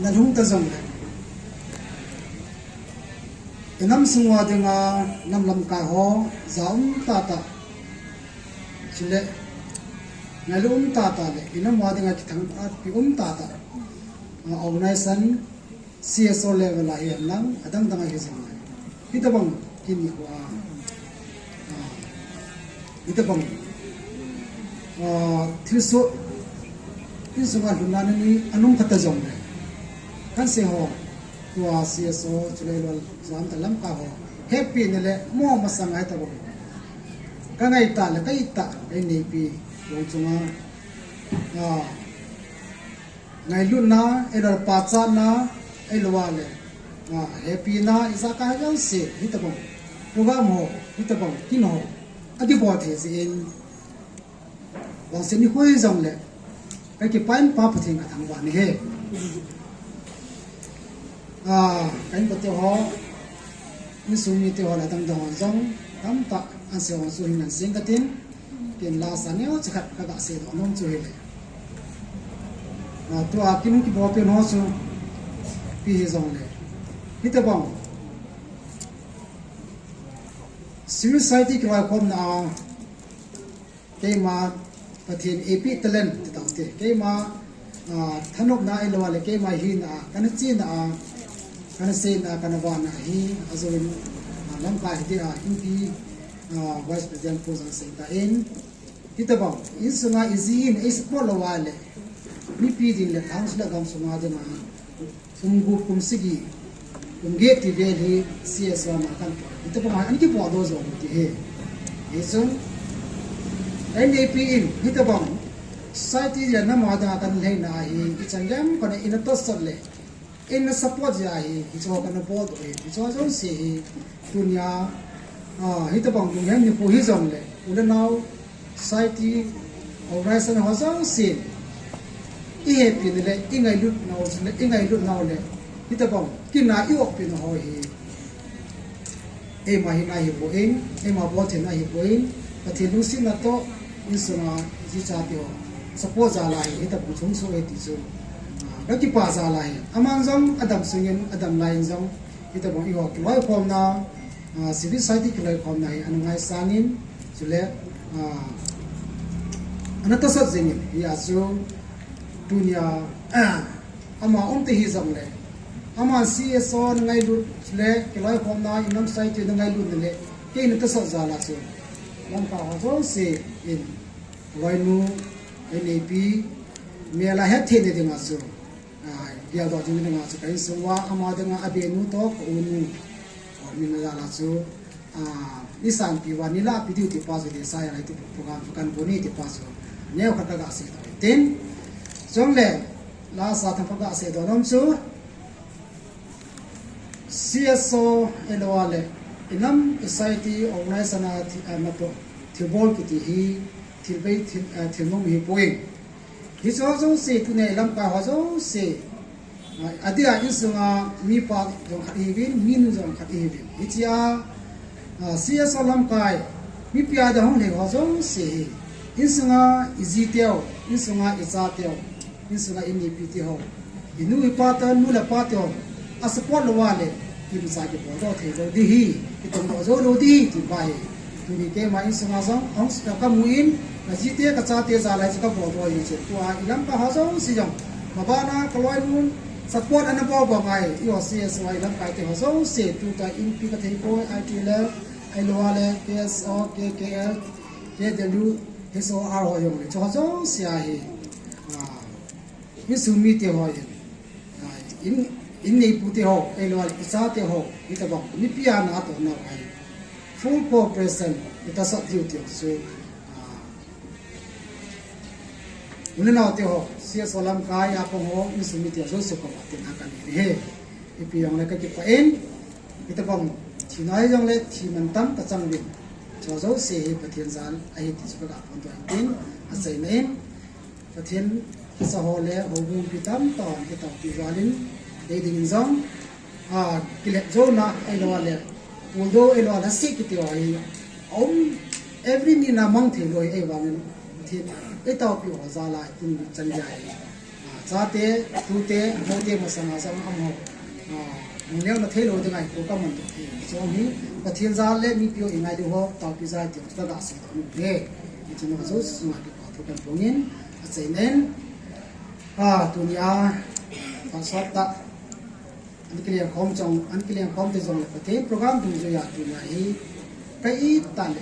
na lung ta zong le enam sungwa denga nam lam ka ho zaum ta ta chile na lum ta ta le enam wa denga ki thang pi ta ta organization CSO level la hian lang adang dang hi zong le hitabang kini ko hitabang thilso nga lunna ni anung khata zong le kan se ho tua CSO chule lol zam ta lam ka ho happy ne le mo ma sang ai ta bo ka ngai ta le kai ta ai nei pi long chunga ngai lunna elor pa cha na ai lowa le happy na isa ka yang se hi ta bo program ho hi ta bo kin ho adi bo the sin wang se ni hoi zong le cái pan pa pathing ka thang wa ni he cái có tiêu ho ni su mi tiêu ho la tam dong zong tam ta an se ho su hin an sing ka tin ken la sa ne o chakhat ka ga se do nom chu he le to a kin ki bo pe no su pi he zong le hi ta bang civil society ki wa khom na ke ma pathin AP talent ti tang te ke ma thanok na ilo le ke ma hi na kan chi na kan se na kan wa na hi azin lam ka hi a MP vice president president se ta in kitabang in sunga izin is polo wale mi pi din le thang sla gam sunga de na umgu kum sigi umge ti ve hi CSO ma kan kitabang an ki po do zo ti he yesun NAP in hitabang society ya na ma da kan le na hi ichangam kan in to sole in support ya hi icho kan bo do hi icho zo si dunya hitabang dunya ni po hi zong le ula now society organization ho zo si i he pin le ingai lut now le ingai lut now le hitabang kina i ok pin ho hi e ma hi na hi bo in e ma bo the na hi bo in pathin lu sin na to insuna ji cha tyo support za lai ita bu chung so e ti chu ka ki pa za lai amang jong adam sungen adam lain jong ita bo i ho loi khom na civil society ki loi khom na hi anungai sanin chule anata sa jeng ya chu dunya ama te hi jong le ama CSO ngai lu chule ki loi khom na inam society ngai lu le ke ni ta sa za la chu lam ka ho se in loi nu NAP me la het the de nga so dia do jing nga so kai so wa ama de nga abe nu to ko nu mi na la so ni san pi wa ni la pi ti pa so de sa ya lai ti program kan bo ni ti pa so ne kha ta ga se to tin song le la sa ta pa ga se do nom so CSO elwale inam society organization na to thibol ki ti hi thilbei thilmong hi poing hi so so se tu ne lam ka ho so se adia insunga mi pa jong khat hi bin min jong khat hi bin hi chia CSO lam kai mi pia da hong le ho so se insunga izi teo insunga iza teo insunga Inneipu ti ho inu ipa ta nu la pa teo asapol lo wale kim sa ke bo do the lo di hi itong do zo lo di ti ba hi tu ni ke ma insunga song ong ska ka muin na ji te ka cha te za lai ka bo do yi che tua ilam ka ha so si jong ma ba na ka loi nun support an bo bo ngai yo CSO ilam ka te ha so se tu ta in pi ka thei ko IT level ai lo wale KSO KKL KW SOR ho yong le cho so sia hi su mi te ho in Inneipu te ho elwal isa te ho ita ba ni pia na to na ai full cooperation ita sa duty so unena te ho CSO lam ka ya po ho ni su mi te so se ko te na ka ni he ipi yong le ka ki pa en ita ba thi nai yong le thi man tam ta chang bin cho zo se he pathian zan ai ti su ka pon to tin a sei ne pathian sa ho le ho bu pi tam to ki ta pi walin ding zong kilet zo na elo le uldo elo la sik ti ai om every ni na mang thi loi ai wa men thi e taw pi ho za la tin chan jai te tu te mo te ma sang sang am ho nếu mà thấy rồi thì ngày có mình thì cho mi và thiên gia lên mi piu ngày đi ho tao pi ra thì ta đã sẽ được thế thì nó rất là cái bảo thủ công nhân sẽ nên dunia pasata anh kia không trong anh kia không thì trong cái thế program du rồi dunia ấy cái ít tàn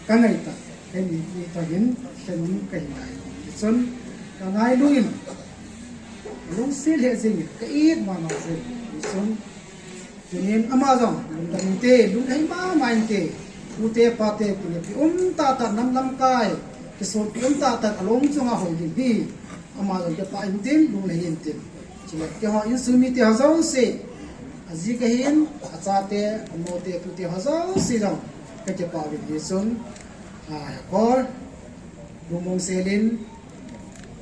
cái này ta cái gì ta hiện cái những cái này xuân cái ngày luôn lúc xí lệ gì cái ít mà nó gì xuống cho nên Amazon đừng tê lúc thấy ba mai tê lúc tê pa tê cái ta năm cái số ta lông trong hồ đi Amazon cái pa in tiền lúc này in tiền chỉ là cái họ in suy mi tê họ giàu xí gì cái hiện cha tê mô tê tu tê họ giàu xí rồi cái pa đi xuống có lúc mong xe lên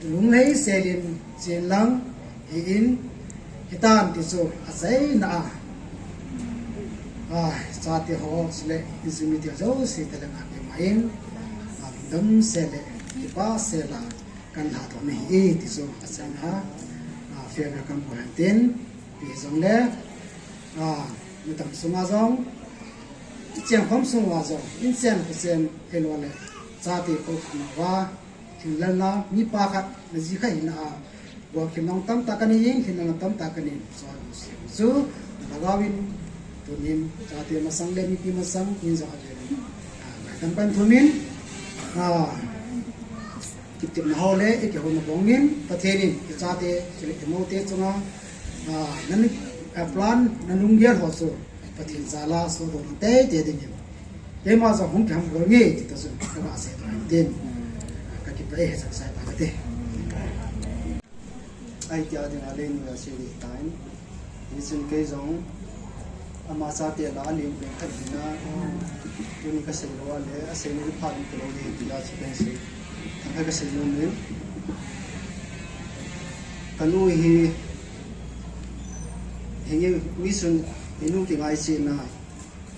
lúc lấy xe lên trên lăng in hitan ti so azai na cha ti ho sle izumi ti zo si te la ke main dam se le ti pa se la kan la to nei e ti so azai na fe na kam ko ten pi zong le mi tam sunga zong chen khom sunga zong in sen ko sen elo le cha ti ko khna wa hin la na mi pa khat na ji khai na wa kinong tam ta kani ying kinong tam ta kani so lagawin tunin chate masang le mi pi masang in za le kan pan thumin kitip na hole e ke hon bongin pathenin chate chile mo te chunga nan plan nanung ger ho so pathin zala so do te te ding e ma za hong kham go nge ti ta so ka se den ka ki pre he sa sa ta te ai tia de na lên là sẽ đi tay đi xin cái giống ama sa tia la lên bên thật na tôi ni cái sự lo le sẽ đi phát cái lo đi là sẽ bên sẽ thằng cái sự luôn nữa cái nuôi hình như mi xuân hình như tiếng ai xin na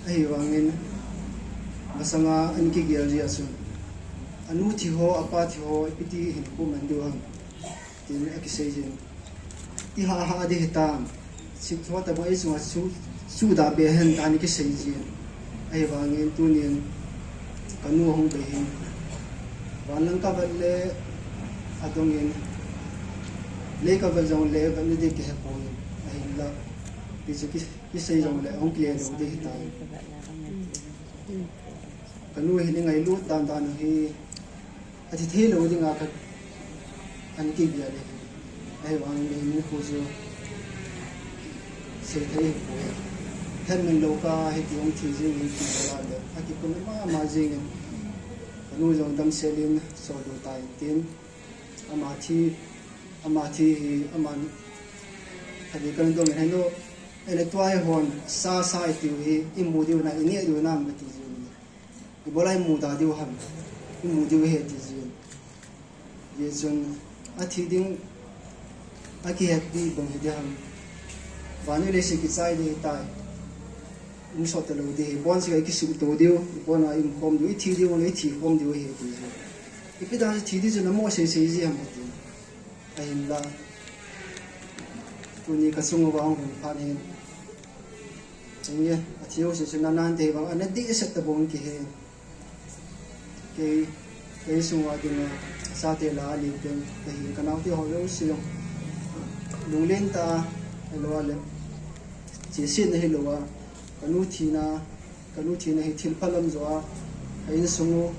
ai vang in mà sang anh kia kia gì xuân anh nuôi thì ho apa thì ho piti hình của mình được thì cái gì thì ha đi ta chỉ thoát ta mới xuống su đã bị hen anh cái gì ai vang in tu niên cái nuôi không bị hen và nâng cao vấn đề ở trong in lấy cao vấn dòng lấy vấn đề cái hẹp hòi ai là bây giờ cái xây dòng lấy ông kia đâu đi ta cái nuôi hiện ngày lúc tan thì thì thế đâu đi ngã cái anh kia vậy ai vang in khu du sẽ thấy hẹp thân mình đâu cả hay tiếng thì riêng mình chỉ là được hay cũng mà riêng nuôi dòng đâm xe lên so đồ tài tiền ama thì ama thì cái đó mình hay nó ele toai hòn sa tiêu hi imu điều này ini điều nam cái gì cái bố lại mù điều hầm imu điều hết cái gì vậy chun thì tiếng kia đi bằng cái hầm và nếu lấy sự cái sai đi tài im sọt từ đầu đi bọn sẽ cái sự tổ điều bọn là im không điều thi điều lấy thi không điều hết thì cái đó thi điều nó mua sẽ gì hả một anh là tụi cái sung vào không phát hiện giống như thiếu sự nan thì vào anh đi sẽ tập bốn cái sung vào thì sao thì là liền tiền thì cái nào thì họ đâu sử dụng đúng lên ta lo lên chỉ xin hay lo kanu thina hi thil phalam zo a in sungu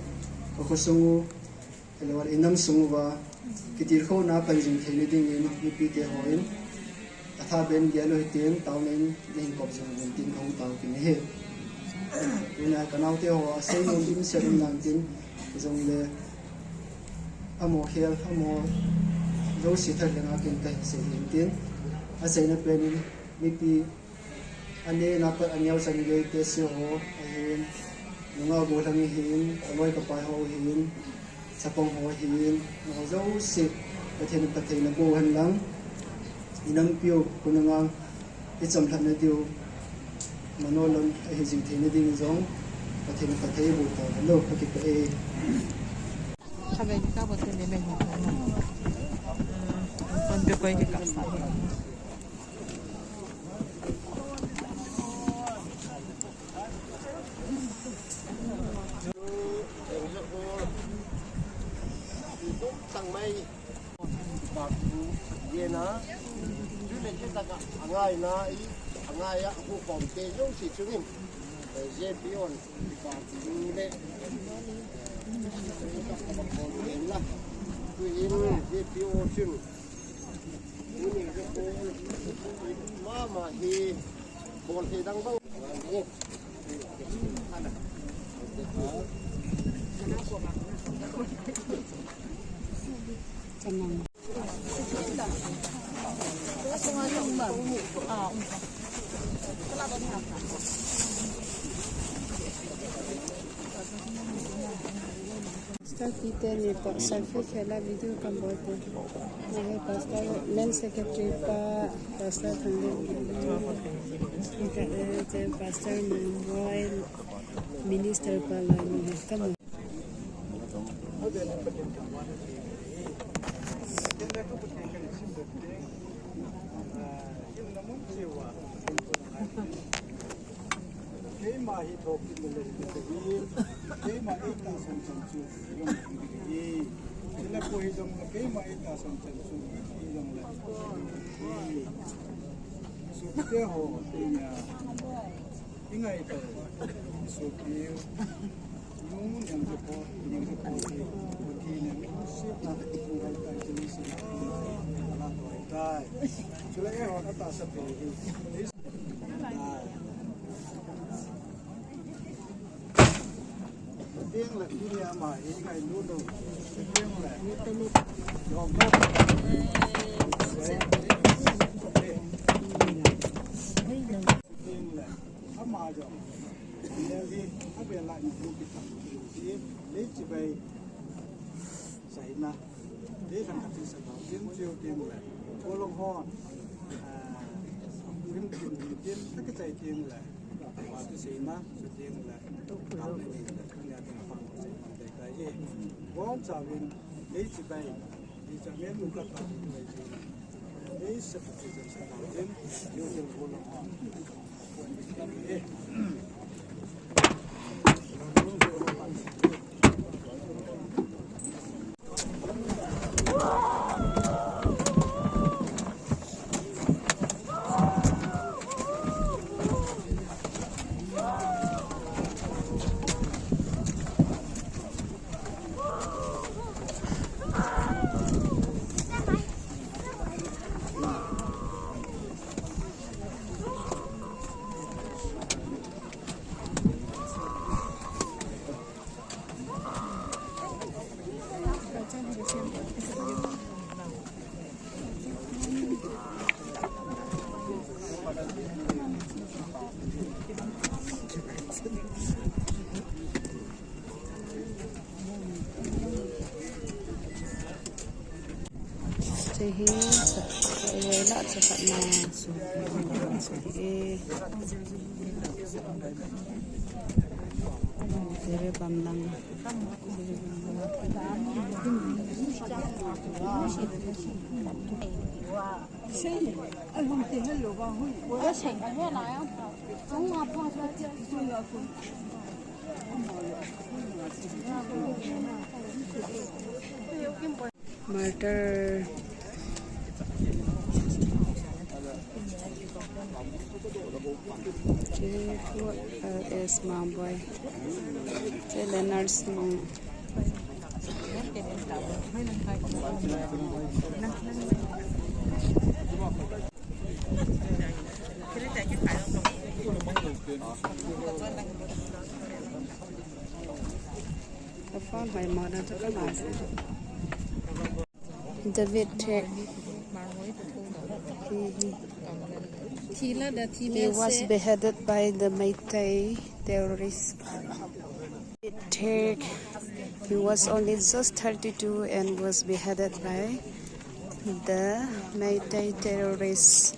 ko sungu elwar inam sungu wa kitir kho na panjing thele ding in pi te hoin Tahpen gelo hitin taw nen ding kop jong tin khong taw kin he ina kanau te ho sei no dim serum nan tin jong le amo khel amo do si thar le na kin kai se tin a sei na pen mi pi ane na pa anyau sang ge te se ho hin nunga go thang hin amoi ka pa ho hin sapong ho hin no zo si pathen na go han lang inang piu kunanga icham thana tiu manolon hi jing thene ding zong pathen pathei bu ta lo ka ki pe Tahpen ka bo thene me tăng mây bạc gì nó chứ nên cái ta ngày na ý ngày á khu phòng tê giống chỉ chứng em dễ bion bạc như thế là cứ in dễ bion chứng ini cái cô mà thì bọn thì đang bao Pastor kita ni Pak selfie kela video kan buat tu. Nah, pastor main secretary Pak pastor tanggung. Kita ada pastor membuat minister pala ni kamu. Mahi top mulai dari ke mahi ta son chu ye sila ko hidong ke mahi ta son chu hidong la so ke ho tinya ingai to so ke yung yang ko ki ne si ta ngai ta ji si ala to dai sila ke ho ta sa pe tiếng là đi mà ý ngày luôn rồi tiếng là dòm bớt tiếng là áp mà rồi đi áp về lại một cái gì lấy chỉ về xảy na lấy thằng cái sản phẩm tiếng chiêu tiếng là cô long ho tiếng tiếng tất cái chạy tiếng là và cái gì na tiếng là tao này vốn sao mình lấy chỉ bay đi cho mấy người các bạn lấy sắp tới giờ sẽ làm thêm nhiều nhiều vô lòng họ Jadi, nak cepat masuk. Jadi bamlang. Murder. Is my boy. Leonard's mom. The phone by mother to come out. David Tech. He was beheaded by the Meitei terrorists. He was only just 32 and was beheaded by the Meitei terrorists.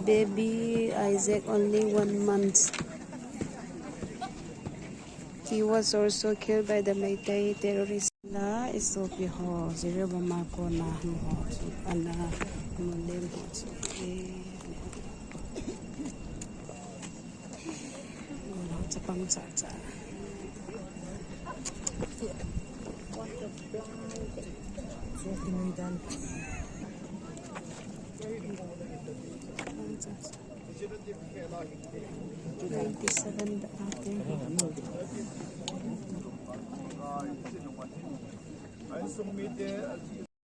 Baby Isaac only 1 month. He was also killed by the Meitei terrorists. La isopi ho zero bamako na ho ana mulim ho so sa pangsaca. So tinidan. 97 ate.